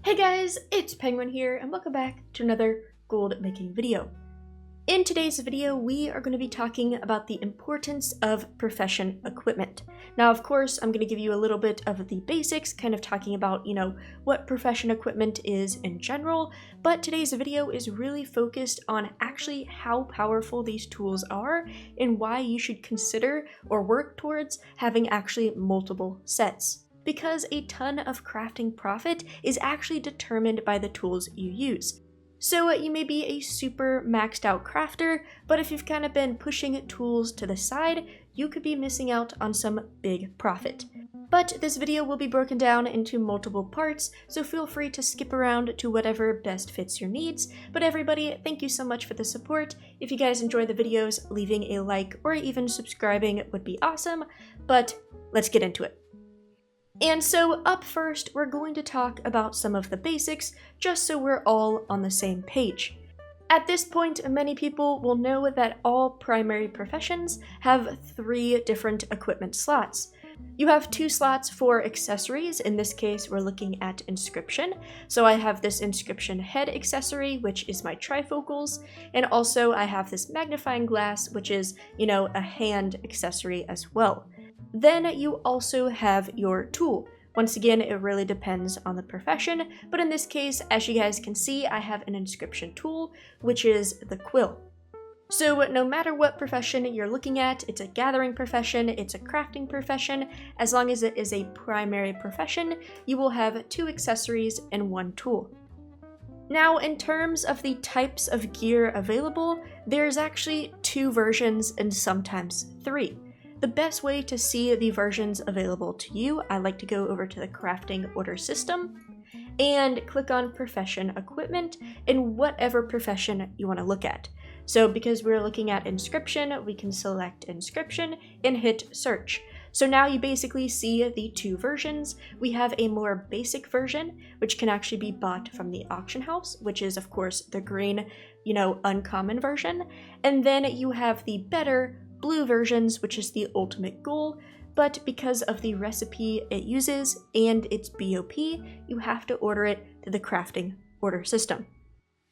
Hey guys, it's Penguin here, and welcome back to another gold making video. In today's video, we are going to be talking about the importance of profession equipment. Now, of course, I'm going to give you a little bit of the basics, kind of talking about, what profession equipment is in general, but today's video is really focused on actually how powerful these tools are and why you should consider or work towards having actually multiple sets. Because a ton of crafting profit is actually determined by the tools you use. So you may be a super maxed out crafter, but if you've kind of been pushing tools to the side, you could be missing out on some big profit. But this video will be broken down into multiple parts, so feel free to skip around to whatever best fits your needs. But everybody, thank you so much for the support. If you guys enjoy the videos, leaving a like or even subscribing would be awesome, but let's get into it. And so up first, we're going to talk about some of the basics, just so we're all on the same page. At this point, many people will know that all primary professions have 3 different equipment slots. You have 2 slots for accessories. In this case, we're looking at inscription. So I have this inscription head accessory, which is my trifocals, and also I have this magnifying glass, which is, a hand accessory as well. Then you also have your tool. Once again, it really depends on the profession, but in this case, as you guys can see, I have an inscription tool, which is the quill. So no matter what profession you're looking at, it's a gathering profession, it's a crafting profession, as long as it is a primary profession, you will have 2 accessories and 1 tool. Now, in terms of the types of gear available, there's actually 2 versions and sometimes 3. The best way to see the versions available to you, I like to go over to the crafting order system and click on profession equipment in whatever profession you want to look at. So because we're looking at inscription, we can select inscription and hit search. So now you basically see the 2 versions. We have a more basic version, which can actually be bought from the auction house, which is of course the green, uncommon version. And then you have the better blue versions, which is the ultimate goal, but because of the recipe it uses and its BOP, you have to order it through the crafting order system.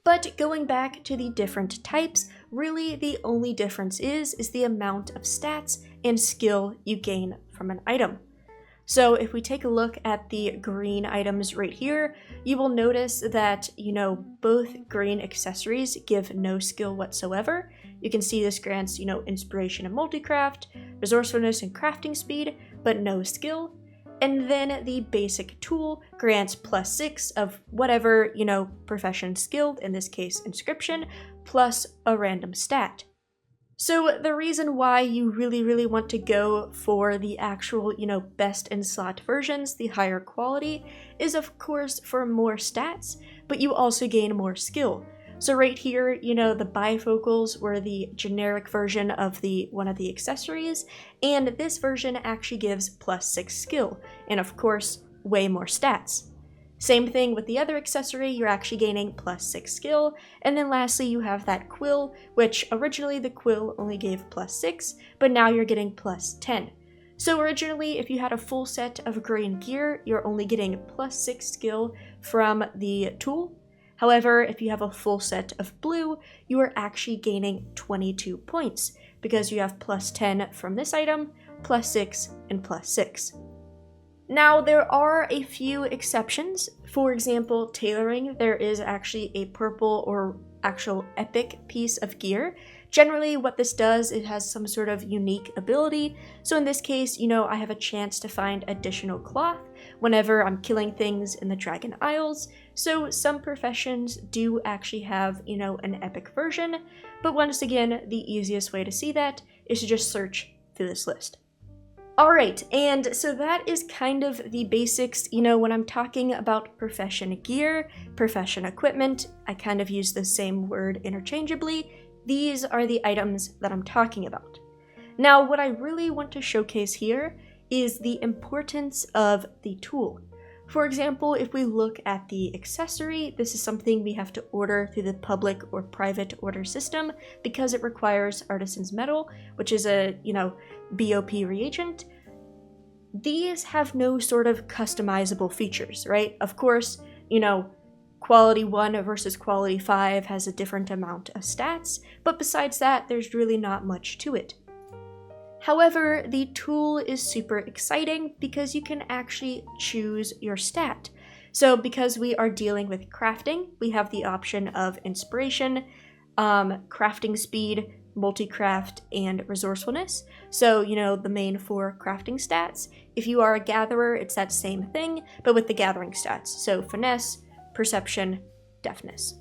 But going back to the different types, really the only difference is the amount of stats and skill you gain from an item. So if we take a look at the green items right here, you will notice that, both green accessories give no skill whatsoever. You can see this grants, inspiration and multicraft, resourcefulness and crafting speed, but no skill. And then the basic tool grants +6 of whatever, profession skilled, in this case inscription, plus a random stat. So the reason why you really want to go for the actual, best in slot versions, the higher quality, is of course for more stats, but you also gain more skill. So right here, the bifocals were the generic version of one of the accessories, and this version actually gives +6 skill, and of course, way more stats. Same thing with the other accessory, you're actually gaining +6 skill, and then lastly you have that quill, which originally the quill only gave +6, but now you're getting +10. So originally, if you had a full set of green gear, you're only getting +6 skill from the tool. However, if you have a full set of blue, you are actually gaining 22 points, because you have +10 from this item, +6, and +6. Now, there are a few exceptions. For example, tailoring, there is actually a purple or actual epic piece of gear. Generally, what this does, it has some sort of unique ability. So in this case, I have a chance to find additional cloth whenever I'm killing things in the Dragon Isles. So some professions do actually have, an epic version. But once again, the easiest way to see that is to just search through this list. Alright, and so that is kind of the basics. When I'm talking about profession gear, profession equipment, I kind of use the same word interchangeably. These are the items that I'm talking about. Now, what I really want to showcase here is the importance of the tool. For example, if we look at the accessory, this is something we have to order through the public or private order system because it requires artisan's metal, which is a, BOP reagent. These have no sort of customizable features, right? Of course, quality 1 versus quality 5 has a different amount of stats, but besides that, there's really not much to it. However, the tool is super exciting because you can actually choose your stat. So because we are dealing with crafting, we have the option of inspiration, crafting speed, multicraft, and resourcefulness. So, the main 4 crafting stats. If you are a gatherer, it's that same thing, but with the gathering stats. So finesse, perception, deftness.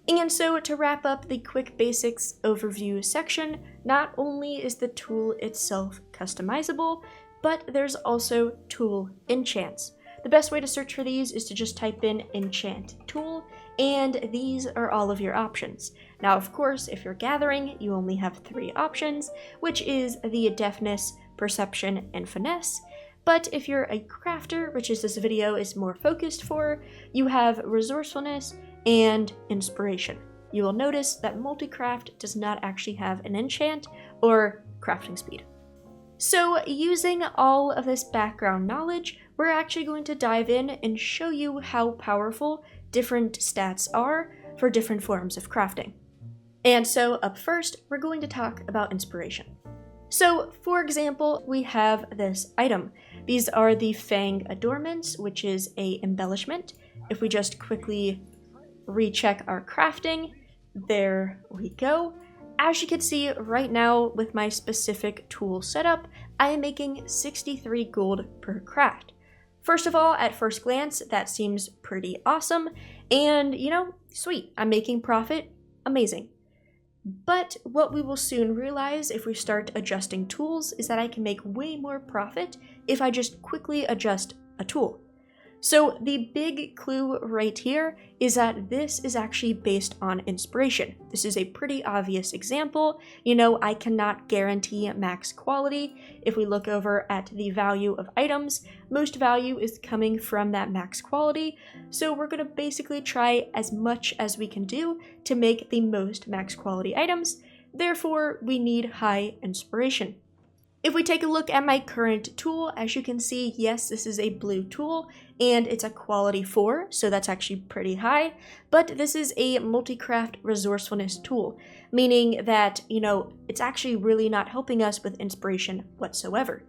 And so to wrap up the quick basics overview section, not only is the tool itself customizable, but there's also tool enchants. The best way to search for these is to just type in enchant tool, and these are all of your options. Now, of course, if you're gathering, you only have 3 options, which is the deftness, perception, and finesse. But if you're a crafter, which is this video is more focused for, you have resourcefulness and inspiration. You will notice that Multicraft does not actually have an enchant or crafting speed. So using all of this background knowledge, we're actually going to dive in and show you how powerful different stats are for different forms of crafting. And so up first, we're going to talk about inspiration. So for example, we have this item. These are the Fang Adornments, which is a embellishment. If we just quickly recheck our crafting, there we go. As you can see right now with my specific tool setup, I am making 63 gold per craft. First of all, at first glance, that seems pretty awesome, and sweet, I'm making profit, amazing. But what we will soon realize if we start adjusting tools is that I can make way more profit if I just quickly adjust a tool. So the big clue right here is that this is actually based on inspiration. This is a pretty obvious example. I cannot guarantee max quality. If we look over at the value of items, most value is coming from that max quality. So we're going to basically try as much as we can do to make the most max quality items. Therefore, we need high inspiration. If we take a look at my current tool, as you can see, yes, this is a blue tool, and it's a quality 4, so that's actually pretty high, but this is a Multicraft resourcefulness tool, meaning that, it's actually really not helping us with inspiration whatsoever.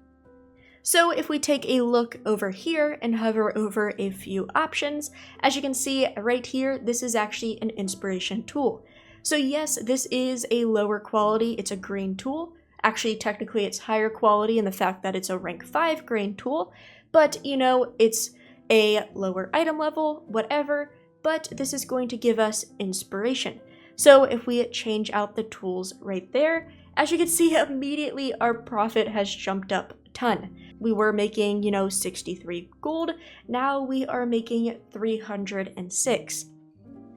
So if we take a look over here and hover over a few options, as you can see right here, this is actually an inspiration tool. So yes, this is a lower quality, it's a green tool. Actually, technically, it's higher quality in the fact that it's a rank 5 grain tool, but it's a lower item level, whatever, but this is going to give us inspiration. So if we change out the tools right there, as you can see, immediately our profit has jumped up a ton. We were making, 63 gold, now we are making 306.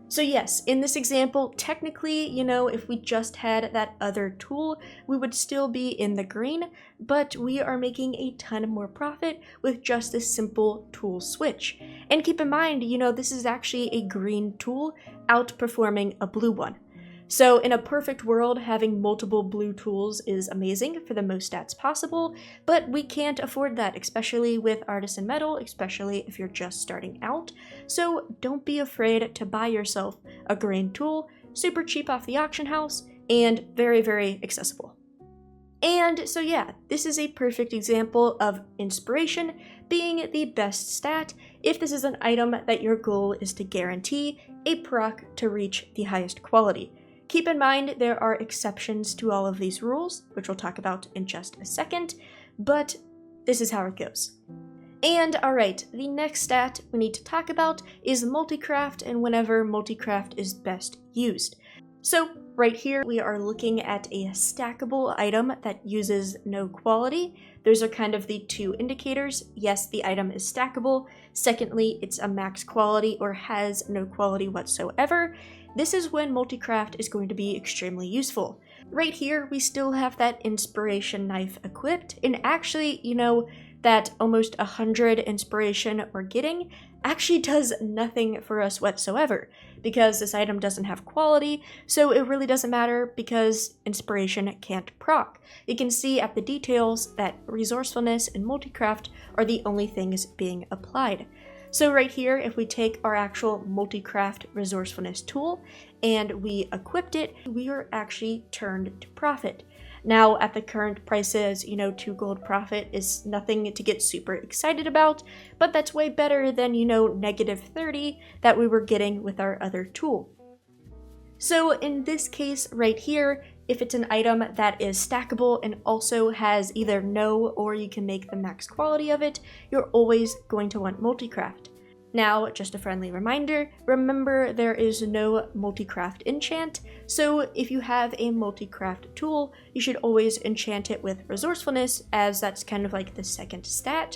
So yes, in this example, technically, if we just had that other tool, we would still be in the green, but we are making a ton more profit with just this simple tool switch. And keep in mind, this is actually a green tool outperforming a blue one. So in a perfect world, having multiple blue tools is amazing for the most stats possible, but we can't afford that, especially with artisan metal, especially if you're just starting out. So don't be afraid to buy yourself a green tool, super cheap off the auction house, and very, very accessible. And so yeah, this is a perfect example of inspiration being the best stat if this is an item that your goal is to guarantee a proc to reach the highest quality. Keep in mind there are exceptions to all of these rules, which we'll talk about in just a second, but this is how it goes. And alright, the next stat we need to talk about is Multicraft and whenever Multicraft is best used. So right here we are looking at a stackable item that uses no quality. Those are kind of the 2 indicators. Yes, the item is stackable. Secondly, it's a max quality or has no quality whatsoever. This is when Multicraft is going to be extremely useful. Right here, we still have that inspiration knife equipped, and actually, that almost 100 inspiration we're getting actually does nothing for us whatsoever, because this item doesn't have quality, so it really doesn't matter because inspiration can't proc. You can see at the details that resourcefulness and Multicraft are the only things being applied. So right here, if we take our actual Multicraft Resourcefulness tool and we equipped it, we are actually turned to profit. Now at the current prices, 2 gold profit is nothing to get super excited about, but that's way better than, -30 that we were getting with our other tool. So in this case right here, if it's an item that is stackable and also has either no or you can make the max quality of it, you're always going to want Multicraft. Now, just a friendly reminder, remember there is no Multicraft enchant, so if you have a Multicraft tool, you should always enchant it with Resourcefulness, as that's kind of like the second stat.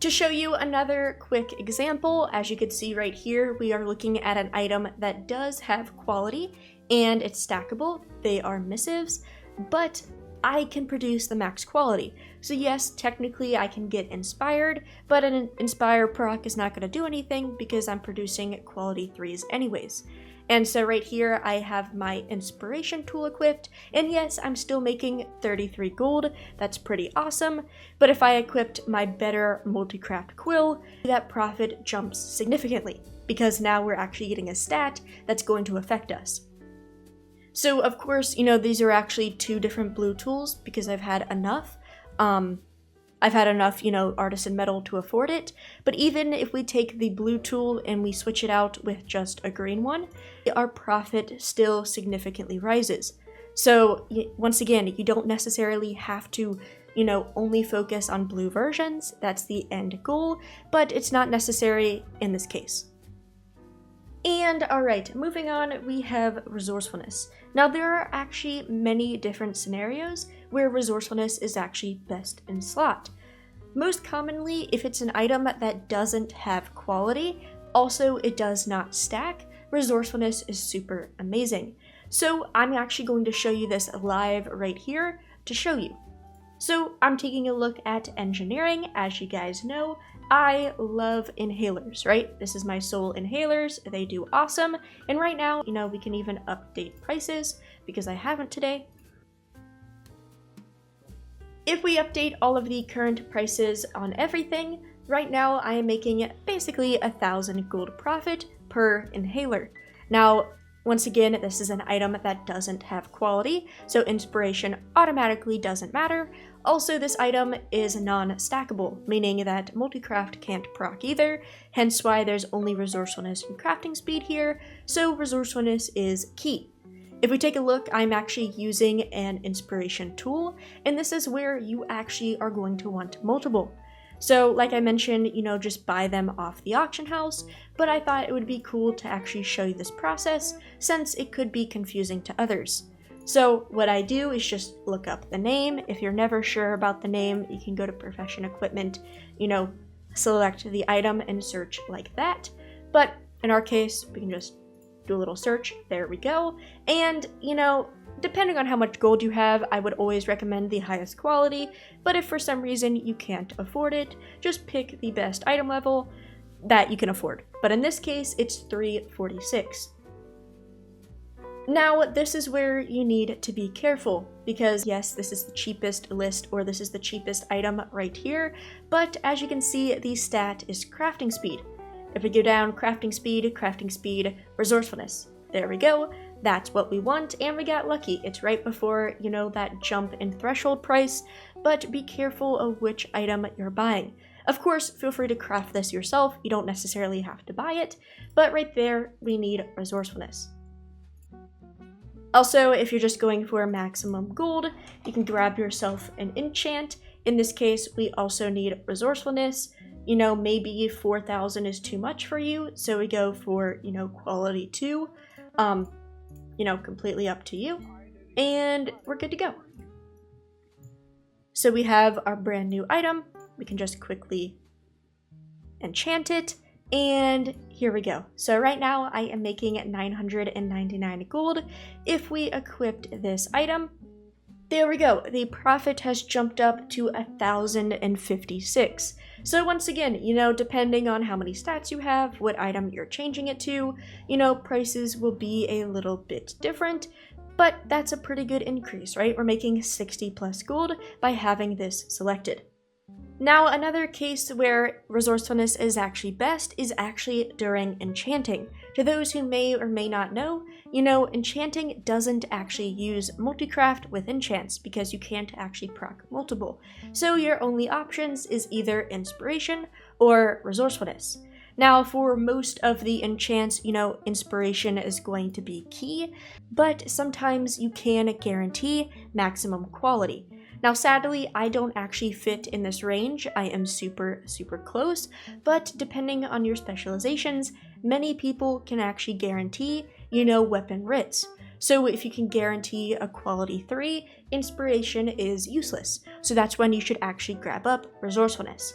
To show you another quick example, as you can see right here, we are looking at an item that does have quality and it's stackable. They are missives, but I can produce the max quality. So yes, technically I can get inspired, but an inspire proc is not going to do anything because I'm producing quality 3s anyways. And so right here I have my inspiration tool equipped, and yes, I'm still making 33 gold. That's pretty awesome. But if I equipped my better Multicraft quill, that profit jumps significantly because now we're actually getting a stat that's going to affect us. So of course, these are actually 2 different blue tools because I've had enough. Artisan metal to afford it. But even if we take the blue tool and we switch it out with just a green one, our profit still significantly rises. So once again, you don't necessarily have to, only focus on blue versions. That's the end goal, but it's not necessary in this case. And alright, moving on, we have resourcefulness. Now there are actually many different scenarios where resourcefulness is actually best in slot. Most commonly, if it's an item that doesn't have quality, also it does not stack, resourcefulness is super amazing. So I'm actually going to show you this live right here to show you. So I'm taking a look at engineering. As you guys know, I love inhalers, right? This is my soul inhalers. They do awesome. And right now, we can even update prices because I haven't today. If we update all of the current prices on everything, right now I am making basically 1,000 gold profit per inhaler. Now, once again, this is an item that doesn't have quality, so inspiration automatically doesn't matter. Also, this item is non-stackable, meaning that Multicraft can't proc either, hence why there's only resourcefulness and crafting speed here, so resourcefulness is key. If we take a look, I'm actually using an inspiration tool, and this is where you actually are going to want multiple. So like I mentioned, just buy them off the auction house, but I thought it would be cool to actually show you this process since it could be confusing to others. So what I do is just look up the name. If you're never sure about the name, you can go to Profession Equipment, select the item and search like that. But in our case, we can just do a little search. There we go. And, depending on how much gold you have, I would always recommend the highest quality, but if for some reason you can't afford it, just pick the best item level that you can afford. But in this case, it's 346. Now, this is where you need to be careful, because yes, this is the cheapest list, or this is the cheapest item right here, but as you can see, the stat is crafting speed. If we go down crafting speed, resourcefulness, there we go. That's what we want, and we got lucky. It's right before, that jump in threshold price, but be careful of which item you're buying. Of course, feel free to craft this yourself. You don't necessarily have to buy it, but right there, we need resourcefulness. Also, if you're just going for maximum gold, you can grab yourself an enchant. In this case, we also need resourcefulness. Maybe 4,000 is too much for you, so we go for, quality 2. Completely up to you, and we're good to go. So we have our brand new item. We can just quickly enchant it, and here we go. So right now I am making 999 gold. If we equipped this item, there we go. The profit has jumped up to 1,056. So once again, depending on how many stats you have, what item you're changing it to, prices will be a little bit different, but that's a pretty good increase, right? We're making 60 plus gold by having this selected. Now, another case where resourcefulness is actually best is actually during enchanting. To those who may or may not know, enchanting doesn't actually use multicraft with enchants because you can't actually proc multiple. So your only options is either inspiration or resourcefulness. Now, for most of the enchants, inspiration is going to be key, but sometimes you can guarantee maximum quality. Now, sadly, I don't actually fit in this range. I am super, super close, but depending on your specializations, many people can actually guarantee, weapon writs. So if you can guarantee a quality 3, inspiration is useless. So that's when you should actually grab up resourcefulness.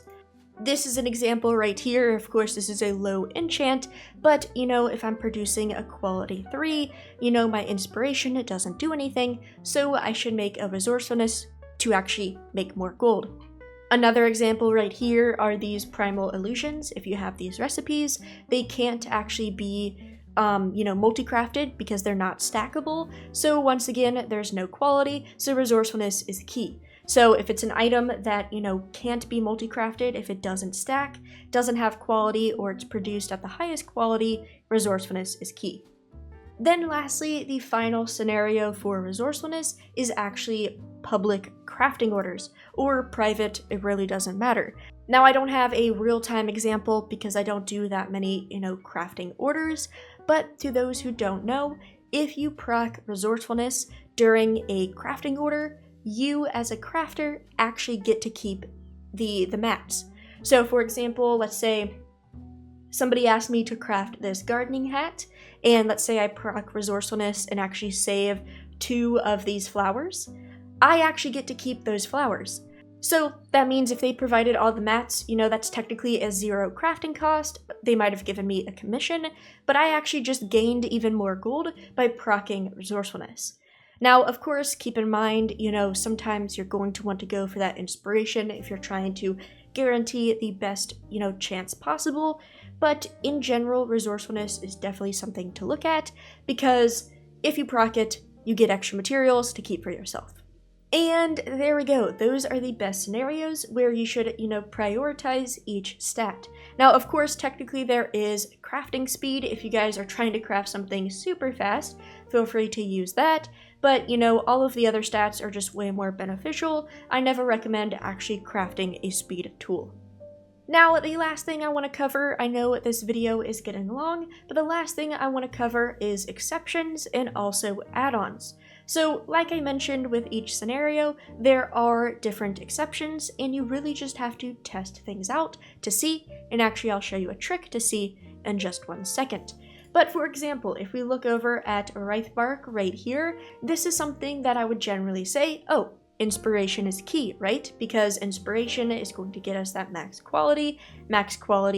This is an example right here. Of course, this is a low enchant, but if I'm producing a quality 3, my inspiration, it doesn't do anything, so I should make a resourcefulness to actually make more gold. Another example right here are these primal illusions. If you have these recipes, they can't actually be multi-crafted because they're not stackable. So once again, there's no quality, so resourcefulness is key. So if it's an item that, can't be multi-crafted, if it doesn't stack, doesn't have quality, or it's produced at the highest quality, resourcefulness is key. Then lastly, the final scenario for resourcefulness is actually public crafting orders, or private, it really doesn't matter. Now, I don't have a real-time example because I don't do that many, crafting orders, but to those who don't know, if you proc resourcefulness during a crafting order, you as a crafter actually get to keep the mats. So for example, let's say somebody asked me to craft this gardening hat, and let's say I proc resourcefulness and actually save 2 of these flowers. I actually get to keep those flowers. So that means if they provided all the mats, that's technically a 0 crafting cost. They might have given me a commission, but I actually just gained even more gold by proccing resourcefulness. Now, of course, keep in mind, sometimes you're going to want to go for that inspiration if you're trying to guarantee the best, chance possible. But in general, resourcefulness is definitely something to look at because if you proc it, you get extra materials to keep for yourself. And there we go. Those are the best scenarios where you should, prioritize each stat. Now, of course, technically there is crafting speed. If you guys are trying to craft something super fast, feel free to use that. But, all of the other stats are just way more beneficial. I never recommend actually crafting a speed tool. Now, the last thing I want to cover, I know this video is getting long, but the last thing I want to cover is exceptions and also add-ons. So, like I mentioned with each scenario, there are different exceptions, and you really just have to test things out to see, and actually I'll show you a trick to see in just 1 second. But for example, if we look over at Wraithbark right here, this is something that I would generally say, oh, inspiration is key, right? Because inspiration is going to get us that max quality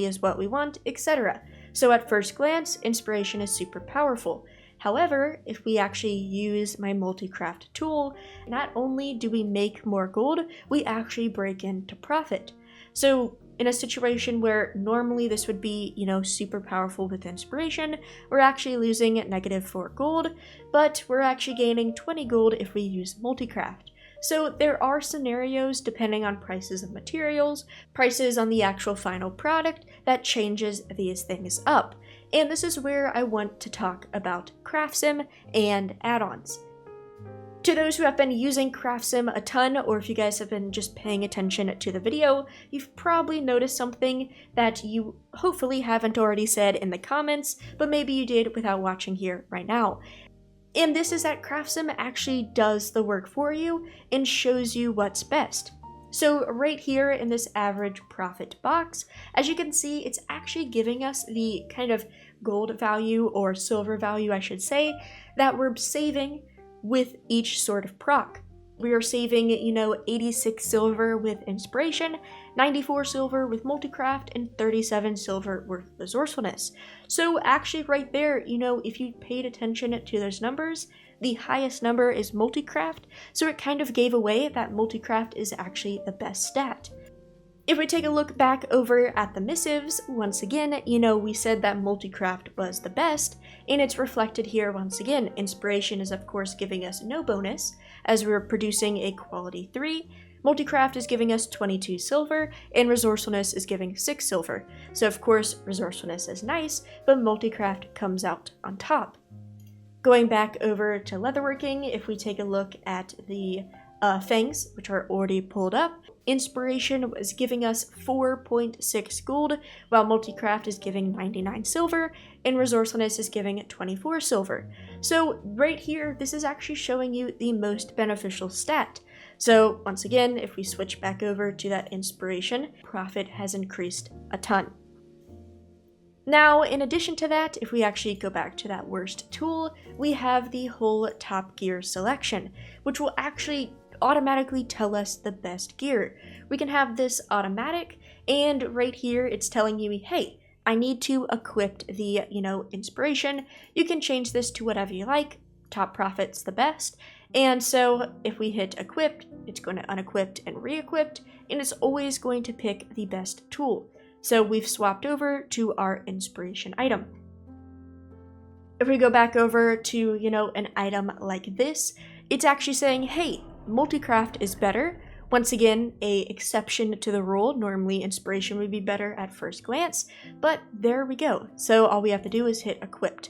is what we want, etc. So at first glance, inspiration is super powerful. However, if we actually use my Multicraft tool, not only do we make more gold, we actually break into profit. So in a situation where normally this would be, super powerful with inspiration, we're actually losing -4 gold, but we're actually gaining 20 gold if we use Multicraft. So there are scenarios depending on prices of materials, prices on the actual final product that changes these things up. And this is where I want to talk about CraftSim and add-ons. To those who have been using CraftSim a ton, or if you guys have been just paying attention to the video, you've probably noticed something that you hopefully haven't already said in the comments, but maybe you did without watching here right now. And this is that CraftSim actually does the work for you and shows you what's best. So right here in this average profit box, as you can see, it's actually giving us the kind of gold value, or silver value I should say, that we're saving with each sort of proc. We are saving, 86 silver with inspiration, 94 silver with multicraft, and 37 silver with resourcefulness. So actually right there, if you paid attention to those numbers, the highest number is multicraft, so it kind of gave away that multicraft is actually the best stat. If we take a look back over at the missives, once again, we said that multicraft was the best, and it's reflected here once again. Inspiration is of course giving us no bonus, as we're producing a quality 3, Multicraft is giving us 22 silver, and Resourcefulness is giving 6 silver. So of course, Resourcefulness is nice, but Multicraft comes out on top. Going back over to leatherworking, if we take a look at the fangs, which are already pulled up, Inspiration was giving us 4.6 gold, while Multicraft is giving 99 silver, and Resourcefulness is giving 24 silver. So right here, this is actually showing you the most beneficial stat. So once again, if we switch back over to that Inspiration, profit has increased a ton. Now, in addition to that, if we actually go back to that worst tool, we have the whole top gear selection, which will actually automatically tell us the best gear. We can have this automatic, and right here it's telling you, hey, I need to equip the, Inspiration. You can change this to whatever you like. Top profit's the best. And so if we hit equipped, it's going to unequipped and re-equipped, and it's always going to pick the best tool. So we've swapped over to our Inspiration item. If we go back over to, an item like this, it's actually saying, hey, Multicraft is better. Once again, a exception to the rule. Normally Inspiration would be better at first glance, but there we go. So all we have to do is hit equipped.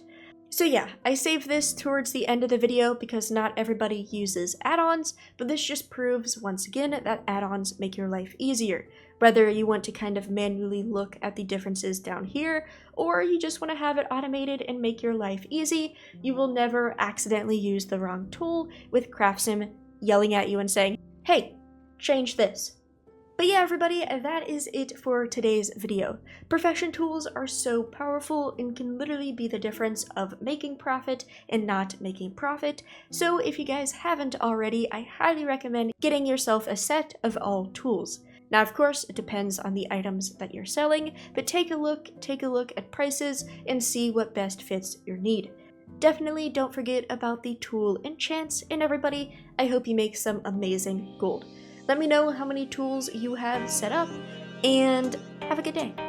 So yeah, I saved this towards the end of the video because not everybody uses add-ons, but this just proves once again that add-ons make your life easier. Whether you want to kind of manually look at the differences down here, or you just want to have it automated and make your life easy, you will never accidentally use the wrong tool with CraftSim yelling at you and saying, hey, change this. But yeah, everybody, that is it for today's video. Profession tools are so powerful and can literally be the difference of making profit and not making profit. So if you guys haven't already, I highly recommend getting yourself a set of all tools. Now, of course, it depends on the items that you're selling, but take a look at prices and see what best fits your need. Definitely don't forget about the tool Enchants, and everybody, I hope you make some amazing gold. Let me know how many tools you have set up, and have a good day.